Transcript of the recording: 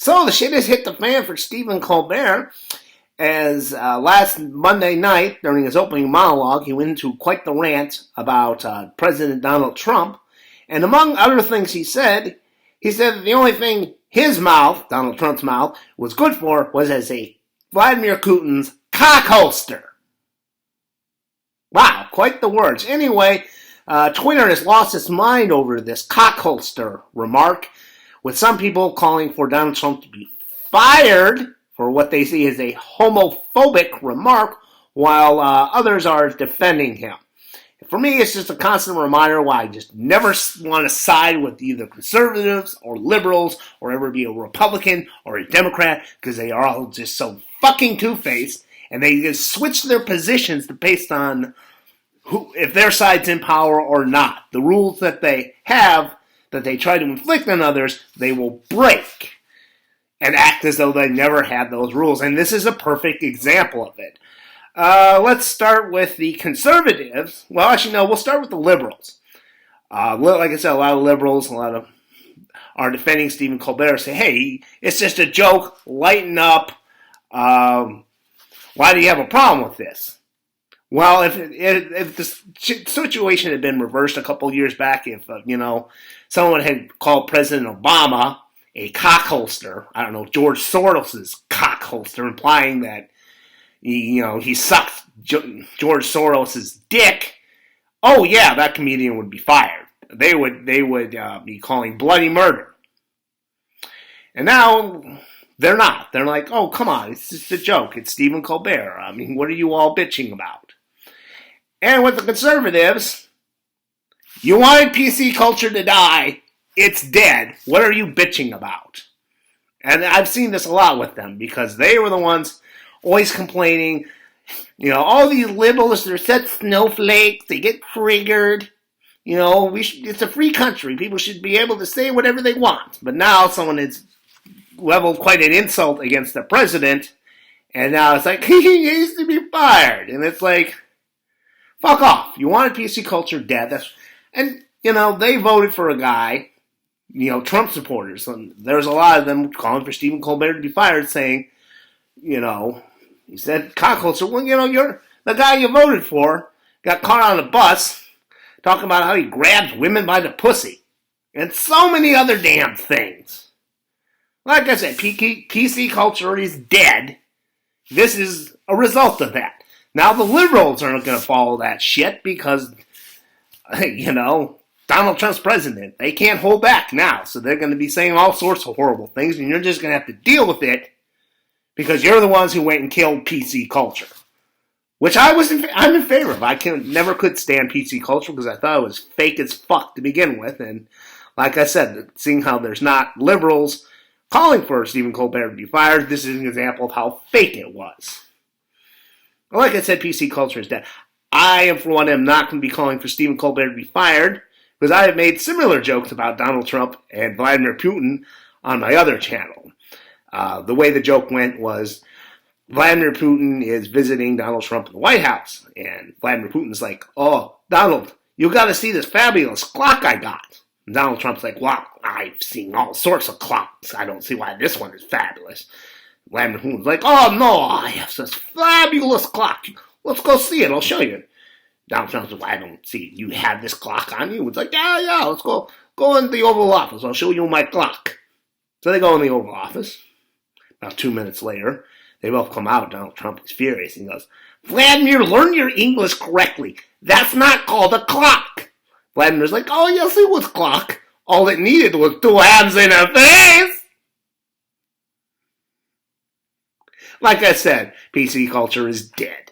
So the shit has hit the fan for Stephen Colbert, as last Monday night, during his opening monologue, he went into quite the rant about President Donald Trump. And among other things he said that the only thing his mouth, Donald Trump's mouth, was good for was as a Vladimir Putin's cockholster. Wow, quite the words. Anyway, Twitter has lost its mind over this cockholster remark, with some people calling for Donald Trump to be fired for what they see as a homophobic remark, while others are defending him. For me, it's just a constant reminder why I just never want to side with either conservatives or liberals or ever be a Republican or a Democrat, because they are all just so fucking two-faced, and they just switch their positions based on if their side's in power or not. The rules that they have, that they try to inflict on others, they will break and act as though they never had those rules. And this is a perfect example of it. Let's start with the conservatives. Well, actually, no, we'll start with the liberals. Like I said, a lot of liberals, are defending Stephen Colbert, say, hey, it's just a joke, lighten up. Why do you have a problem with this? Well, if the situation had been reversed a couple years back, if, someone had called President Obama a cockholster, I don't know, George Soros's cockholster, implying that, he sucked George Soros's dick, oh yeah, that comedian would be fired. They would be calling bloody murder. And now they're not. They're like, oh, come on, it's just a joke. It's Stephen Colbert. I mean, what are you all bitching about? And with the conservatives, you wanted PC culture to die. It's dead. What are you bitching about? And I've seen this a lot with them, because they were the ones always complaining, all these liberals, they're such snowflakes, they get triggered. It's a free country. People should be able to say whatever they want. But now someone has leveled quite an insult against the president, and now it's like, he needs to be fired. And it's like, fuck off. You wanted PC culture dead. And they voted for a guy, Trump supporters. And there's a lot of them calling for Stephen Colbert to be fired, saying, he said, cockholster, well, you're the guy you voted for, got caught on a bus, talking about how he grabs women by the pussy. And so many other damn things. Like I said, PC culture is dead. This is a result of that. Now the liberals aren't going to follow that shit because, Donald Trump's president. They can't hold back now. So they're going to be saying all sorts of horrible things, and you're just going to have to deal with it because you're the ones who went and killed PC culture. Which I'm in favor of. I never could stand PC culture because I thought it was fake as fuck to begin with. And like I said, seeing how there's not liberals calling for Stephen Colbert to be fired, this is an example of how fake it was. Like I said, PC culture is dead. I, for one, am not going to be calling for Stephen Colbert to be fired because I have made similar jokes about Donald Trump and Vladimir Putin on my other channel. The way the joke went was Vladimir Putin is visiting Donald Trump in the White House, and Vladimir Putin's like, oh, Donald, you got to see this fabulous clock I got. And Donald Trump's like, well, I've seen all sorts of clocks. I don't see why this one is fabulous. Vladimir Putin's like, oh, no, I have such fabulous clock. Let's go see it. I'll show you. Donald Trump's like, I don't see you have this clock on you. It's like, yeah, let's go in the Oval Office. I'll show you my clock. So they go in the Oval Office. About 2 minutes later, they both come out. Donald Trump is furious. He goes, Vladimir, learn your English correctly. That's not called a clock. Vladimir's like, oh, yes, it was clock. All it needed was two hands in a face. Like I said, PC culture is dead.